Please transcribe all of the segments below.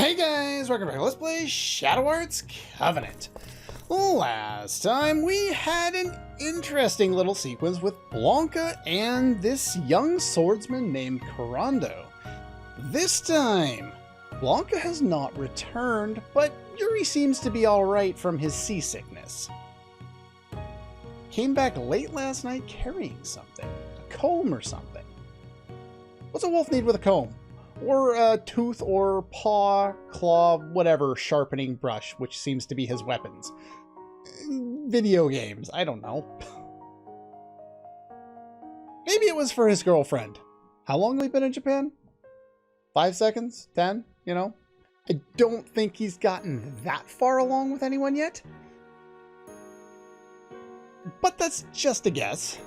Hey guys, welcome back to Let's Play Shadow Arts Covenant. Last time we had an interesting little sequence with Blanca and this young swordsman named Corando. This time, Blanca has not returned, but Yuri seems to be alright from his seasickness. Came back late last night carrying something, a comb or something. What's a wolf need with a comb? Or a tooth or paw, claw, whatever sharpening brush, which seems to be his weapons. Video games, I don't know. Maybe it was for his girlfriend. How long have we been in Japan? 5 seconds? 10? You know? I don't think he's gotten that far along with anyone yet. But that's just a guess.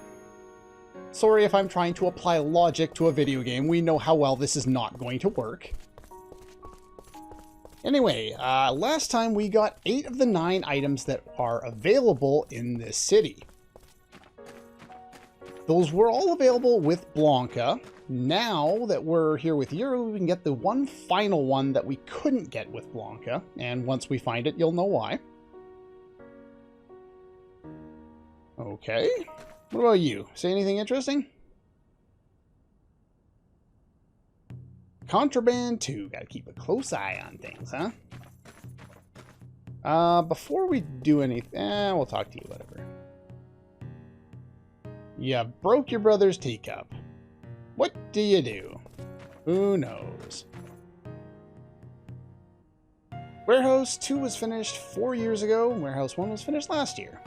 Sorry if I'm trying to apply logic to a video game. We know how well this is not going to work. Anyway, last time we got 8 of the 9 items that are available in this city. Those were all available with Blanca. Now that we're here with Yuri, we can get the one final one that we couldn't get with Blanca. And once we find it, you'll know why. Okay. What about you? Say anything interesting? Contraband 2. Gotta keep a close eye on things, huh? Before we do anything... we'll talk to you, whatever. You broke your brother's teacup. What do you do? Who knows? Warehouse 2 was finished 4 years ago. Warehouse 1 was finished last year.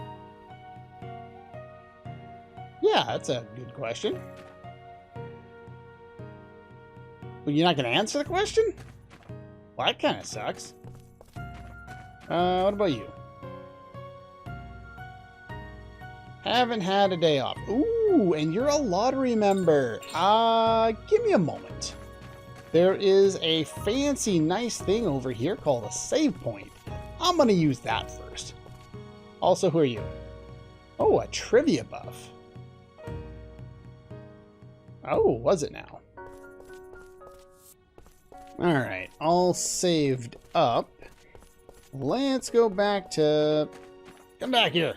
Yeah, that's a good question. Well, you're not going to answer the question? Well, that kind of sucks. What about you? Haven't had a day off. Ooh, and you're a lottery member. Give me a moment. There is a fancy, nice thing over here called a save point. I'm going to use that first. Also, who are you? Oh, a trivia buff. Oh, was it now? Alright, all saved up. Let's go back to... Come back here!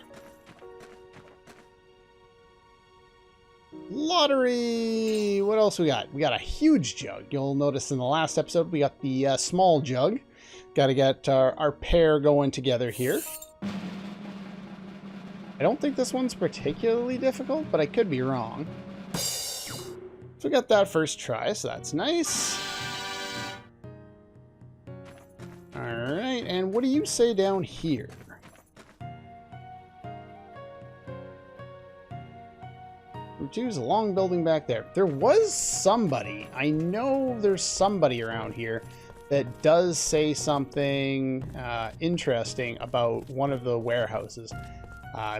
Lottery! What else we got? We got a huge jug. You'll notice in the last episode we got the small jug. Gotta get our pair going together here. I don't think this one's particularly difficult, but I could be wrong. So we got that first try, so that's nice. Alright, and what do you say down here? Route 2 is a long building back there. There was somebody, I know there's somebody around here that does say something interesting about one of the warehouses.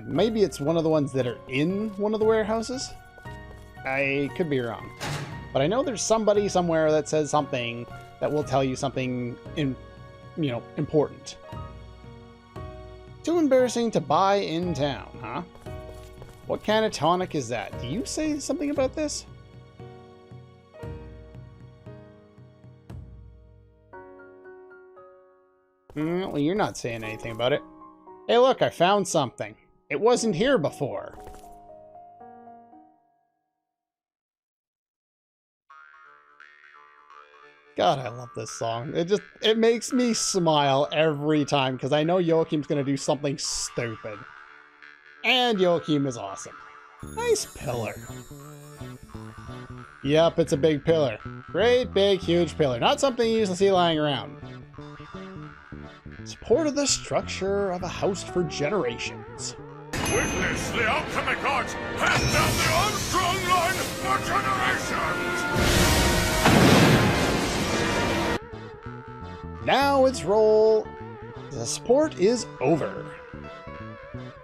Maybe it's one of the ones that are in one of the warehouses? I could be wrong, but I know there's somebody somewhere that says something that will tell you something important. Too embarrassing to buy in town, huh? What kind of tonic is that? Do you say something about this? Well, you're not saying anything about it. Hey, look, I found something. It wasn't here before. God, I love this song. It makes me smile every time because I know Joachim's going to do something stupid. And Joachim is awesome. Nice pillar. Yep, it's a big pillar. Great, big, huge pillar. Not something you usually see lying around. Supported the structure of a house for generations. Witness the alchemic arts passed down the Armstrong line for generations! Now its roll. The sport is over.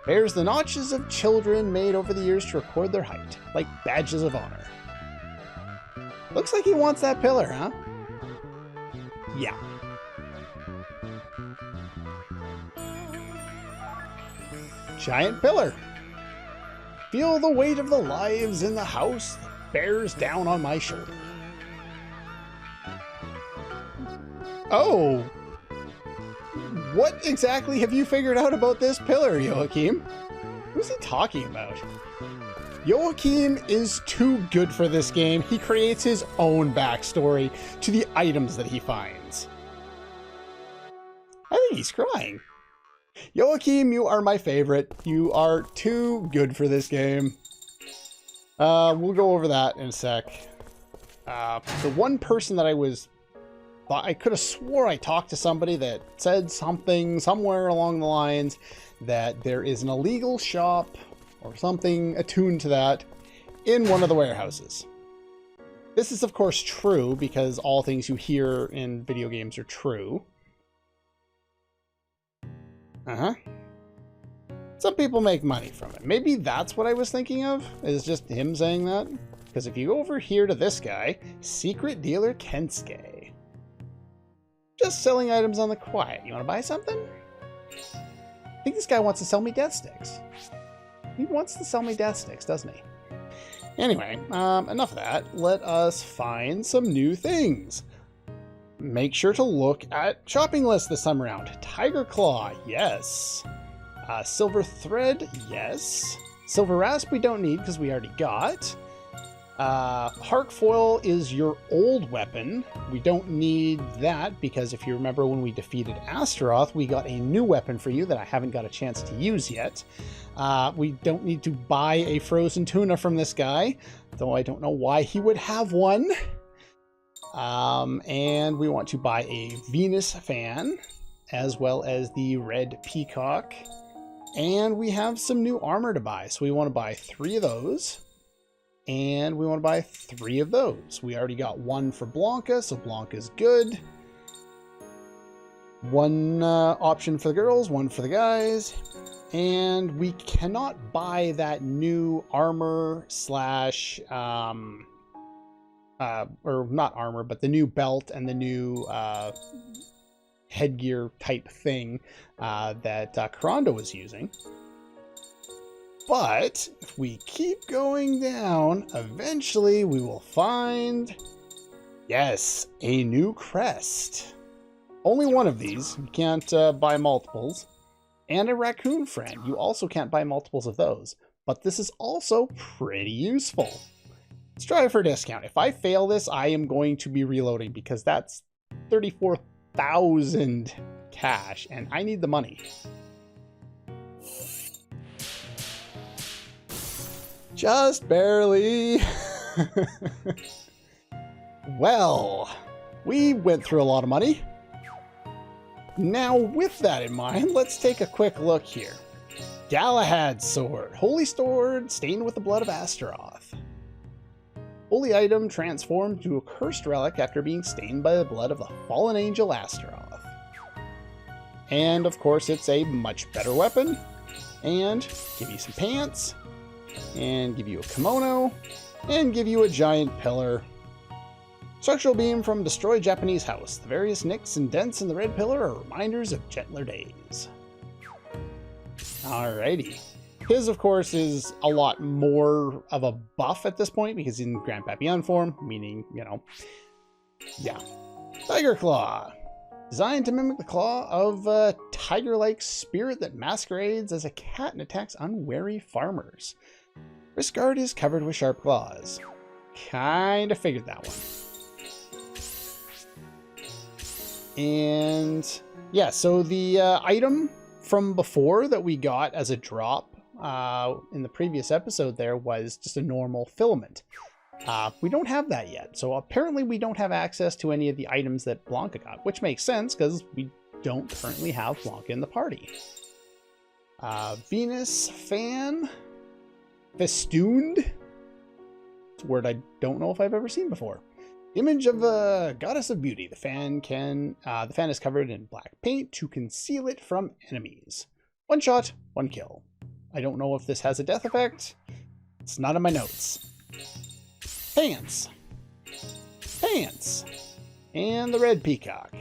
Bears the notches of children made over the years to record their height, like badges of honor. Looks like he wants that pillar, huh? Yeah. Giant pillar. Feel the weight of the lives in the house that bears down on my shoulder. Oh! What exactly have you figured out about this pillar, Joachim? Who's he talking about? Joachim is too good for this game. He creates his own backstory to the items that he finds. I think he's crying. Joachim, you are my favorite. You are too good for this game. We'll go over that in a sec. The one person that I could have swore I talked to somebody that said something somewhere along the lines that there is an illegal shop or something attuned to that in one of the warehouses. This is of course true because all things you hear in video games are true. Some people make money from it. Maybe that's what I was thinking of, is just him saying that. Because if you go over here to this guy, Secret Dealer Kensuke. Just selling items on the quiet. You want to buy something? I think this guy wants to sell me death sticks. He wants to sell me death sticks, doesn't he? Anyway, enough of that. Let us find some new things. Make sure to look at shopping lists this time around. Tiger Claw, yes. Silver Thread, yes. Silver Rasp we don't need because we already got. Hark Foil is your old weapon. We don't need that because if you remember when we defeated Astaroth, we got a new weapon for you that I haven't got a chance to use yet. We don't need to buy a frozen tuna from this guy, though I don't know why he would have one. And we want to buy a Venus fan, as well as the red peacock. And we have some new armor to buy, so we want to buy 3 of those. And we want to buy 3 of those. We already got 1 for Blanca, so Blanca's good. 1 option for the girls, 1 for the guys. And we cannot buy that new armor slash... or not armor, but the new belt and the new headgear type thing that Karanda was using. But if we keep going down, eventually we will find, yes, a new crest. Only 1 of these. You can't buy multiples. And a raccoon friend. You also can't buy multiples of those. But this is also pretty useful. Let's try it for a discount. If I fail this, I am going to be reloading because that's 34,000 cash and I need the money. Just barely. Well, we went through a lot of money. Now, with that in mind, let's take a quick look here. Galahad's Sword. Holy Sword stained with the blood of Astaroth. Holy item transformed to a cursed relic after being stained by the blood of the fallen angel Astaroth. And of course, it's a much better weapon. And give you some pants. And give you a kimono. And give you a giant pillar. Structural beam from destroyed Japanese house. The various nicks and dents in the red pillar are reminders of gentler days. Alrighty. His, of course, is a lot more of a buff at this point because he's in Grand Papillon form, meaning, you know, yeah. Tiger Claw. Designed to mimic the claw of a tiger-like spirit that masquerades as a cat and attacks unwary farmers. Wrist guard is covered with sharp claws. Kinda figured that one. And yeah, so the item from before that we got as a drop in the previous episode there was just a normal filament. We don't have that yet, so apparently we don't have access to any of the items that Blanca got, which makes sense because we don't currently have Blanca in the party. Venus fan. Festooned. It's a word I don't know if I've ever seen before. Image of a goddess of beauty. The fan is covered in black paint to conceal it from enemies. 1 shot, 1 kill. I don't know if this has a death effect. It's not in my notes. Pants. Pants. And the red peacock.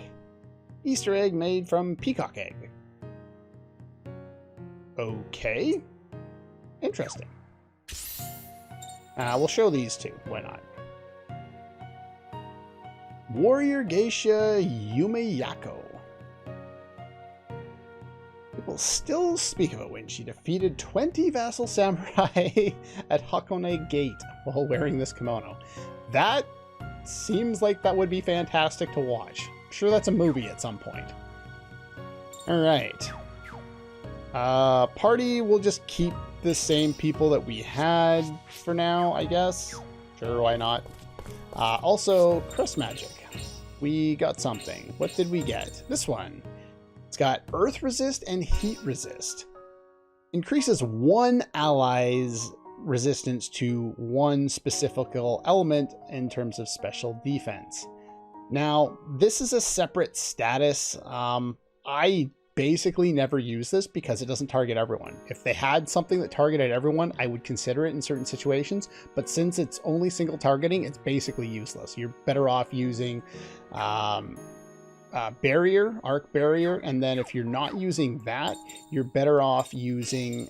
Easter egg made from peacock egg. Okay. Interesting. We'll show these two. Why not? Warrior Geisha Yumeyako. People still speak of it when she defeated 20 vassal samurai at Hakone Gate while wearing this kimono. That seems like that would be fantastic to watch. I'm sure that's a movie at some point. Alright. Party will just keep the same people that we had for now, I guess. Sure, why not? Also, Crest Magic. We got something. What did we get? This one. It's got Earth Resist and Heat Resist. Increases one ally's resistance to one specific element in terms of special defense. Now, this is a separate status. I basically never use this because it doesn't target everyone. If they had something that targeted everyone, I would consider it in certain situations, but since it's only single targeting, it's basically useless. You're better off using barrier, arc barrier, and then if you're not using that, you're better off using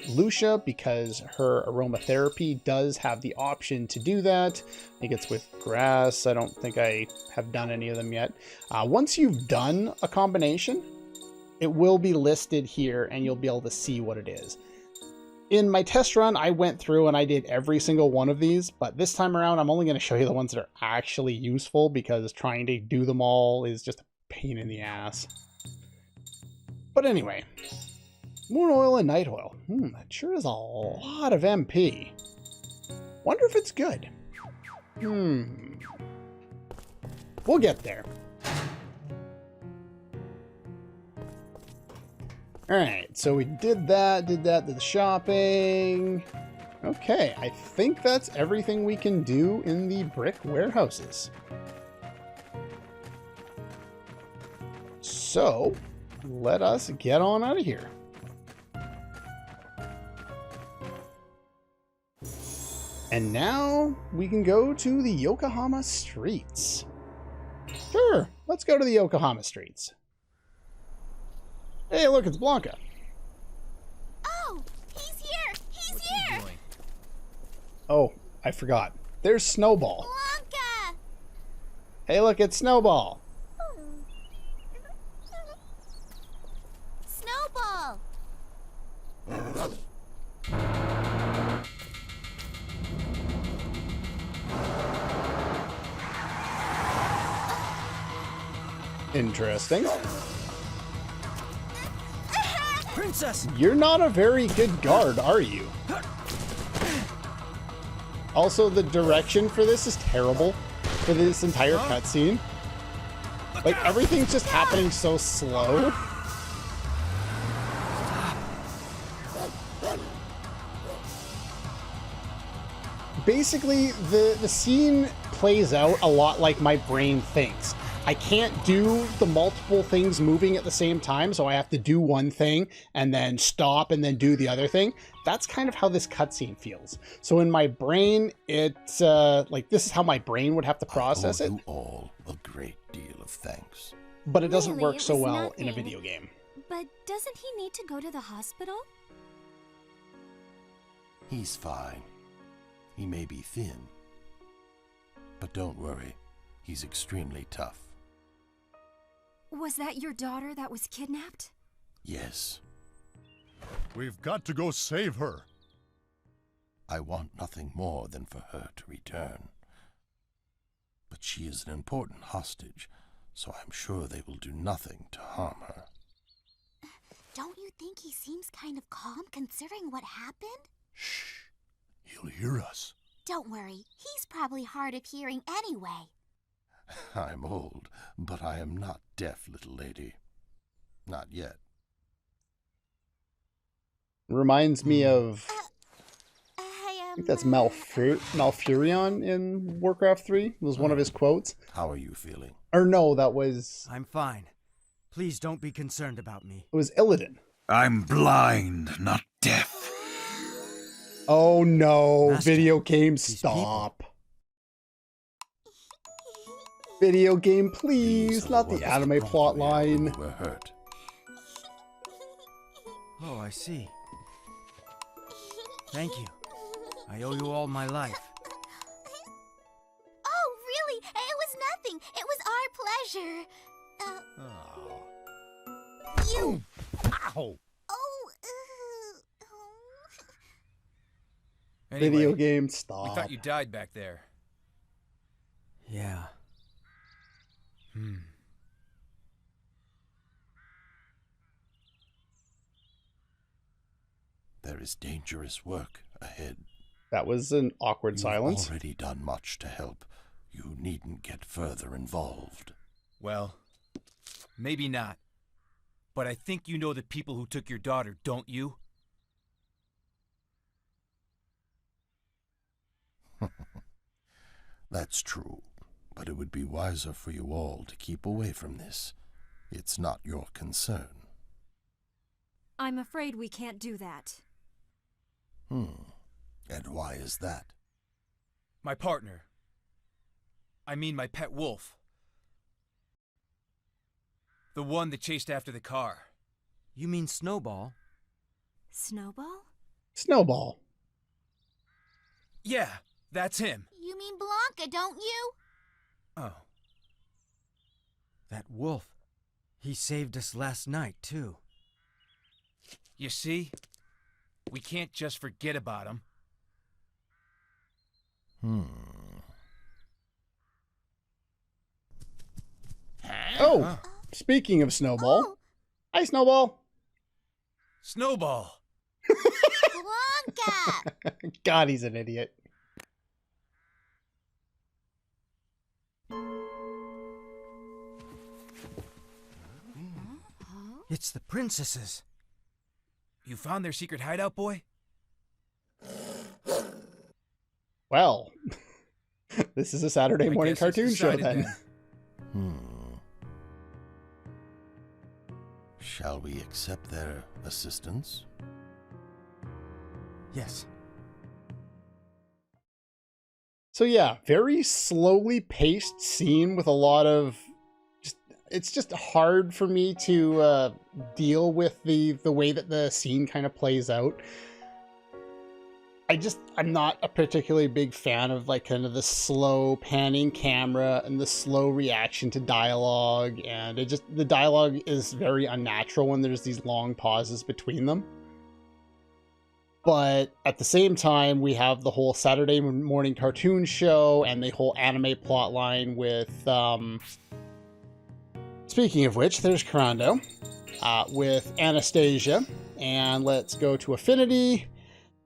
Lucia, because her aromatherapy does have the option to do that. I think it's with grass. I don't think I have done any of them yet. Once you've done a combination, it will be listed here and you'll be able to see what it is. In my test run, I went through and I did every single one of these, but this time around, I'm only going to show you the ones that are actually useful, because trying to do them all is just a pain in the ass. But anyway, moon oil and night oil. That sure is a lot of MP. Wonder if it's good. We'll get there. Alright, so we did the shopping. Okay, I think that's everything we can do in the brick warehouses. So, let us get on out of here. And now we can go to the Yokohama streets. Sure, let's go to the Yokohama streets. Hey, look, it's Blanca. Oh, he's here! He's here! Oh, I forgot. There's Snowball. Blanca! Hey, look, it's Snowball. Snowball! Interesting. Princess! You're not a very good guard, are you? Also, the direction for this is terrible for this entire cutscene. Like, everything's just happening so slow. Basically, the scene plays out a lot like my brain thinks. I can't do the multiple things moving at the same time, so I have to do one thing and then stop and then do the other thing. That's kind of how this cutscene feels. So in my brain, it's like, this is how my brain would have to process it. I owe you all a great deal of thanks. But it doesn't Really, work it so was well in a nothing. video game. But doesn't he need to go to the hospital? He's fine. He may be thin, but don't worry, he's extremely tough. Was that your daughter that was kidnapped? Yes, We've got to go save her. I want nothing more than for her to return. But she is an important hostage, so I'm sure they will do nothing to harm her. Don't you think he seems kind of calm considering what happened? Shh. He'll hear us. Don't worry, he's probably hard of hearing anyway. I'm old, but I am not deaf, little lady. Not yet. Reminds me of, I think that's Malfurion in Warcraft 3. Was one of his quotes. How are you feeling? Or no, that was, I'm fine. Please don't be concerned about me. it was Illidan. I'm blind, not deaf. Oh no, Master, video game, these stop. Video game, please, These are not ones the that anime brought plot me out when line. you were hurt. Oh, I see. Thank you. I owe you all my life. Oh, really? It was nothing. Ow! Oh, Anyway, Video game, we stop. thought you died back there. Yeah. There is dangerous work ahead. That was an awkward You've silence. already done much to help. You needn't get further involved. Well, maybe not. But I think you know the people who took your daughter, don't you? That's true, but it would be wiser for you all to keep away from this. It's not your concern. I'm afraid we can't do that. And why is that? My partner. I mean my pet wolf. The one that chased after the car. You mean Snowball? Snowball? Snowball. Yeah, that's him. you mean Blanca, don't you? Oh. That wolf. He saved us last night, too. You see? We can't just forget about him. Oh, speaking of Snowball. Oh. Hi, Snowball. Snowball! Blanca! God, he's an idiot. It's the princesses. You found their secret hideout, boy? Well, this is a Saturday I morning guess it's cartoon show decided then. Shall we accept their assistance? Yes. So yeah, very slowly paced scene with a lot of it's just hard for me to deal with the way that the scene kind of plays out. I'm not a particularly big fan of like kind of the slow panning camera and the slow reaction to dialogue, and the dialogue is very unnatural when there's these long pauses between them. But at the same time, we have the whole Saturday morning cartoon show and the whole anime plotline with speaking of which, there's Kurando with Anastasia. And let's go to Affinity.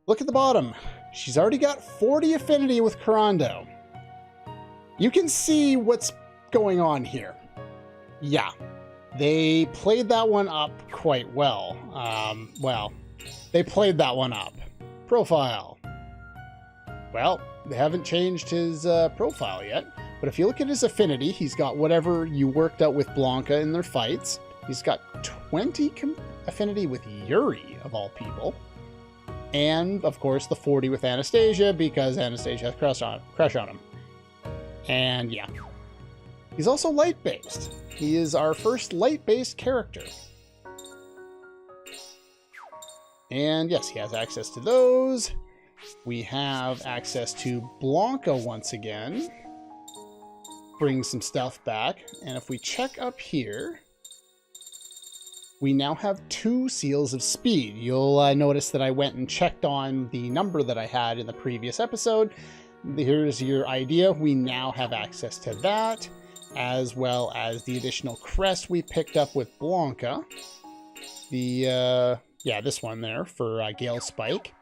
Look at the bottom. She's already got 40 Affinity with Kurando. You can see what's going on here. Yeah, they played that one up quite well. They played that one up. Profile. Well, they haven't changed his profile yet. But if you look at his affinity, he's got whatever you worked out with Blanca in their fights. He's got 20 affinity with Yuri, of all people. And, of course, the 40 with Anastasia, because Anastasia has crush on him. And, yeah. He's also light-based. He is our first light-based character. And, yes, he has access to those. We have access to Blanca once again. Bring some stuff back. And if we check up here, we now have 2 seals of speed. You'll notice that I went and checked on the number that I had in the previous episode. Here's your idea. We now have access to that, as well as the additional crest we picked up with Blanca. This one there for Gale Spike.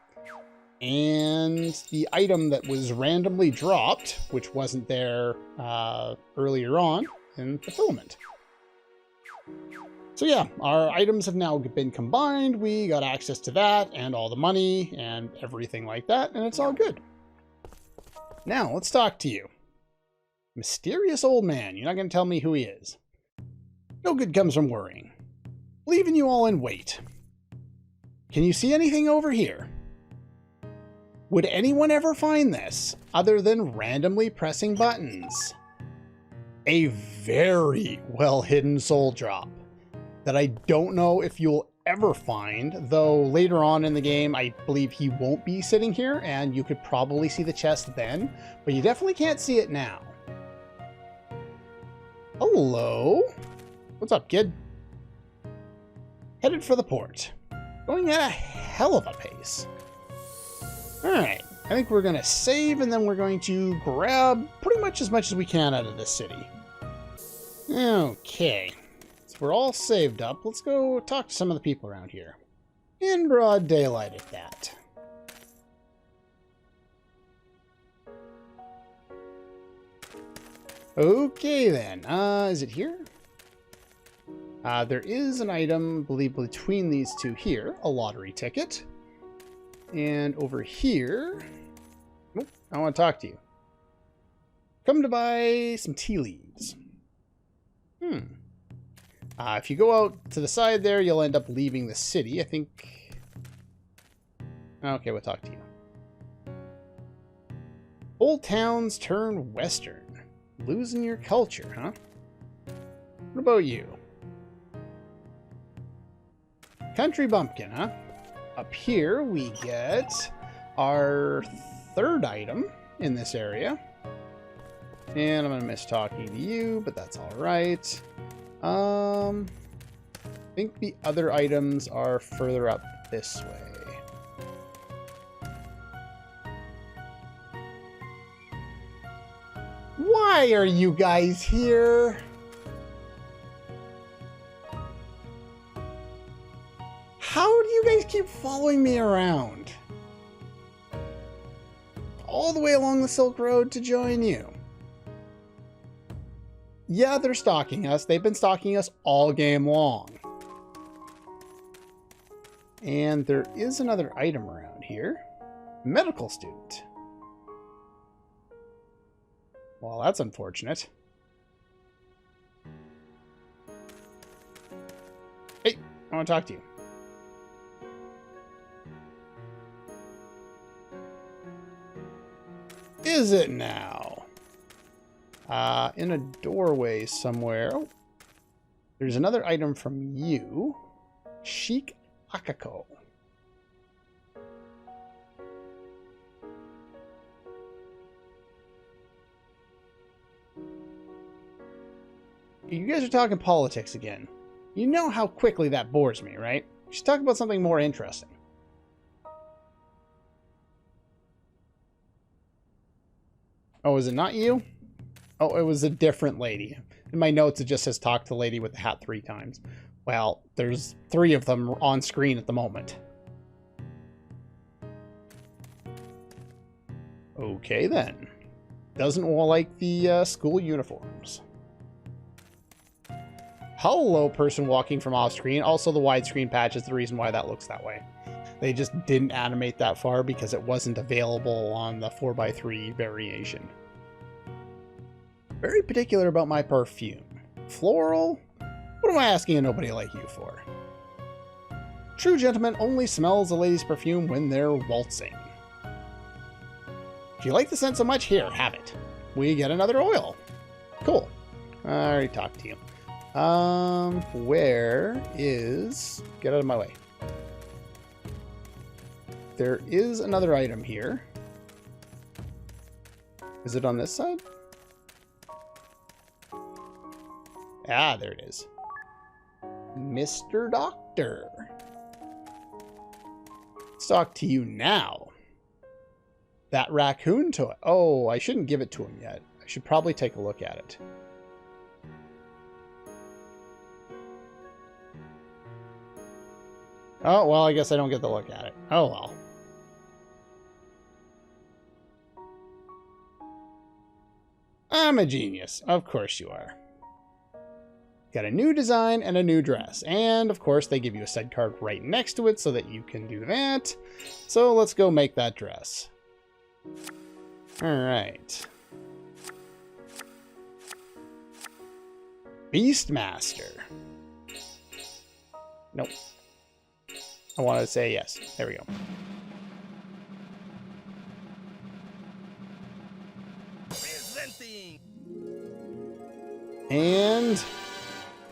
And the item that was randomly dropped, which wasn't there earlier on, in Fulfillment. So yeah, our items have now been combined. We got access to that and all the money and everything like that, and it's all good. Now, let's talk to you. Mysterious old man. You're not going to tell me who he is. No good comes from worrying. Leaving you all in wait. Can you see anything over here? Would anyone ever find this other than randomly pressing buttons? A very well-hidden soul drop that I don't know if you'll ever find, though later on in the game I believe he won't be sitting here and you could probably see the chest then, but you definitely can't see it now. Hello? What's up, kid? Headed for the port. Going at a hell of a pace. Alright, I think we're going to save and then we're going to grab pretty much as we can out of this city. Okay, so we're all saved up. Let's go talk to some of the people around here. In broad daylight at that. Okay then, is it here? There is an item, I believe, between these two here, a lottery ticket. And over here, oh, I want to talk to you. Come to buy some tea leaves. If you go out to the side there, you'll end up leaving the city, I think. Okay, we'll talk to you. Old towns turn western. Losing your culture, huh? What about you? Country bumpkin, huh? Up here we get our third item in this area. And I'm going to miss talking to you, but that's all right. I think the other items are further up this way. Why are you guys here? How do you guys keep following me around? All the way along the Silk Road to join you. Yeah, they're stalking us. They've been stalking us all game long. And there is another item around here. Medical student. Well, that's unfortunate. Hey, I want to talk to you. Is it now? In a doorway somewhere. Oh, there's another item from you. Chic Akako. You guys are talking politics again. You know how quickly that bores me, right? We should talk about something more interesting. Oh, is it not you? Oh, it was a different lady. In my notes, it just says talk to the lady with the hat 3 times. Well, there's 3 of them on screen at the moment. Okay, then. Doesn't like the school uniforms. Hello, person walking from off screen. Also, the widescreen patch is the reason why that looks that way. They just didn't animate that far because it wasn't available on the 4x3 variation. Very particular about my perfume. Floral? What am I asking a nobody like you for? True gentleman only smells a lady's perfume when they're waltzing. If you like the scent so much, here, have it. We get another oil. Cool. I already talked to you. Where is... Get out of my way. There is another item here. Is it on this side? Ah, there it is. Mr. Doctor. Let's talk to you now. That raccoon toy. Oh, I shouldn't give it to him yet. I should probably take a look at it. Oh, well, I guess I don't get to look at it. Oh, well. I'm a genius. Of course you are. Got a new design and a new dress. And, of course, they give you a side card right next to it so that you can do that. So let's go make that dress. Alright. Beastmaster. Nope. I wanted to say yes. There we go. Presenting And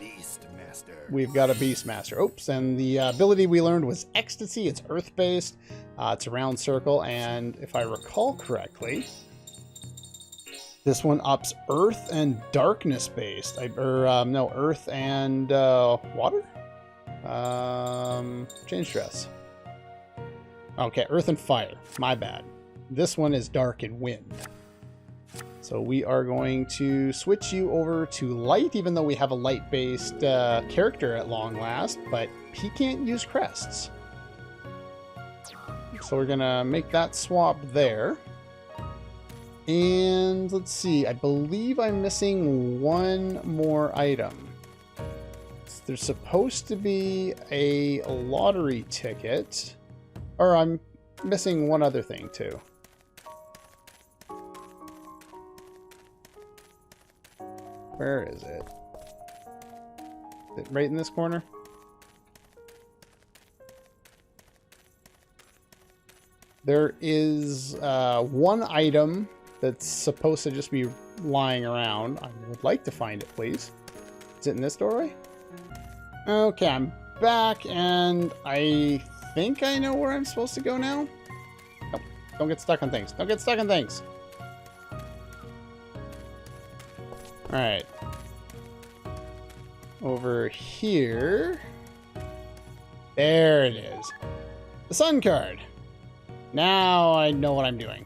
Beastmaster. we've got a Beastmaster. Oops, and the ability we learned was Ecstasy. It's Earth-based. It's a round circle, and if I recall correctly, this one ups Earth and Darkness-based. No, Earth and water? Change dress. Okay, earth and fire. My bad. This one is dark and wind. So we are going to switch you over to light, even though we have a light-based character at long last, but he can't use crests. So we're gonna make that swap there. And let's see, I believe I'm missing one more item. There's supposed to be a lottery ticket. Or I'm missing one other thing too. Where is it? Is it right in this corner? There is one item that's supposed to just be lying around. I would like to find it, please. Is it in this doorway? Okay, I'm back, and I think I know where I'm supposed to go now. Nope, don't get stuck on things. Don't get stuck on things. Alright. Over here. There it is. The sun card. Now I know what I'm doing.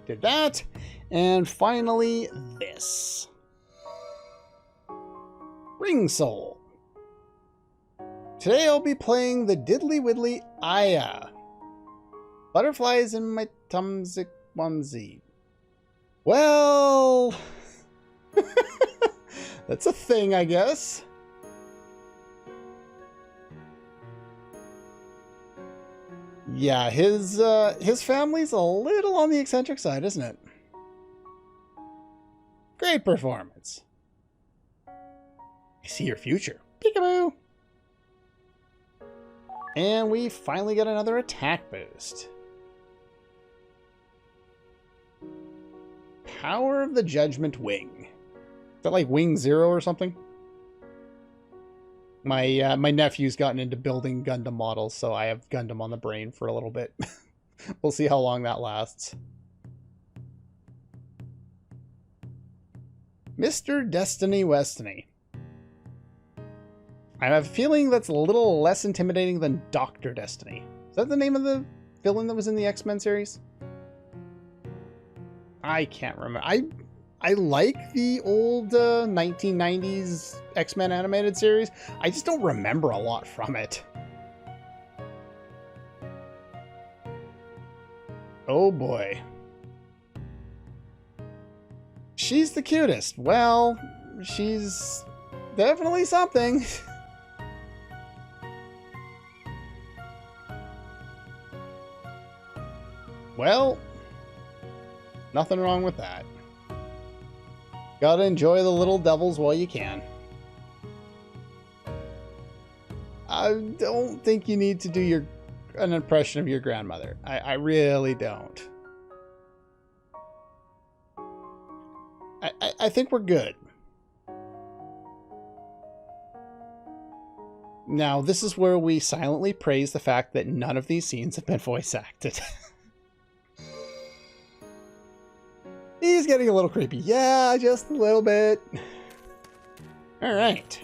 Did that. And finally, this. Ring Soul. Today I'll be playing the Diddly Widdly Aya. Butterflies in my tumsic onesie. Well... that's a thing, I guess. Yeah, his family's a little on the eccentric side, isn't it? Great performance. I see your future. Peekaboo! And we finally got another attack boost. Power of the Judgment Wing. Is that like Wing Zero or something? My nephew's gotten into building Gundam models, so I have Gundam on the brain for a little bit. We'll see how long that lasts. Mr. Destiny Westiny. I have a feeling that's a little less intimidating than Dr. Destiny. Is that the name of the villain that was in the X-Men series? I can't remember. I like the old 1990s X-Men animated series. I just don't remember a lot from it. Oh boy. She's the cutest. Well, she's definitely something. Well, nothing wrong with that. Gotta enjoy the little devils while you can. I don't think you need to do an impression of your grandmother. I really don't. I think we're good. Now, this is where we silently praise the fact that none of these scenes have been voice acted. He's getting a little creepy. Yeah, just a little bit. All right.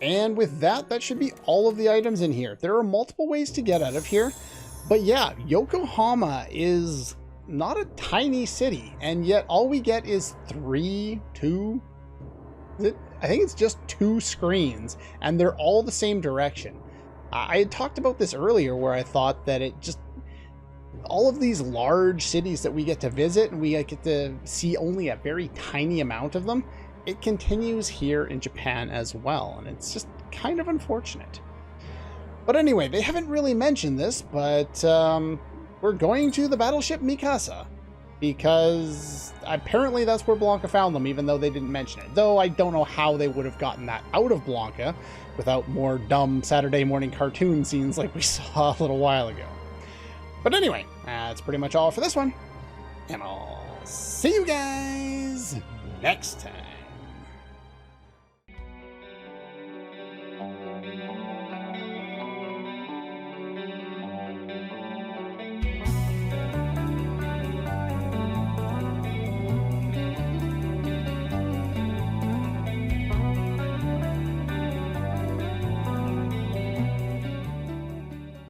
And with that, that should be all of the items in here. There are multiple ways to get out of here. But yeah, Yokohama is not a tiny city. And yet all we get is I think it's just 2 screens. And they're all the same direction. I had talked about this earlier where I thought that it just... all of these large cities that we get to visit and we get to see only a very tiny amount of them, it continues here in Japan as well, and it's just kind of unfortunate. But anyway, they haven't really mentioned this, but we're going to the battleship Mikasa, because apparently that's where Blanca found them, even though they didn't mention it. Though I don't know how they would have gotten that out of Blanca without more dumb Saturday morning cartoon scenes like we saw a little while ago. But anyway, that's pretty much all for this one. And I'll see you guys next time.